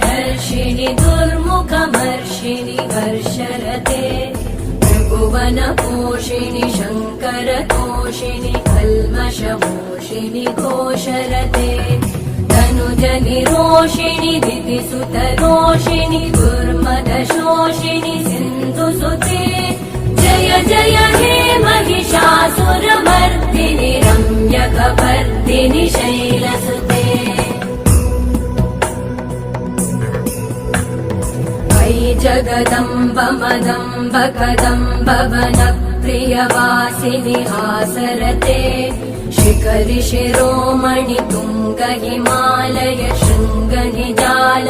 धर्षिणि दुर्मुखमर्षिणि वर्षरते त्रिभुवनपोषिणि शङ्करतोषिणि कल्मषमोषिणि घोषरते तनुजनिरोषिणि दितिसुतरोषिणि दुर्मदशोषिणि सिन्धुसुते जय जय हे महिषासुरमर्दिनि रम्यकपर्दिनि शैलसुते मयि जगदम्ब मदम्ब कदम्ब वनप्रियवासिनि हासरते शिखरि शिरोमणि तुङ्ग हिमालय शृङ्ग निजाल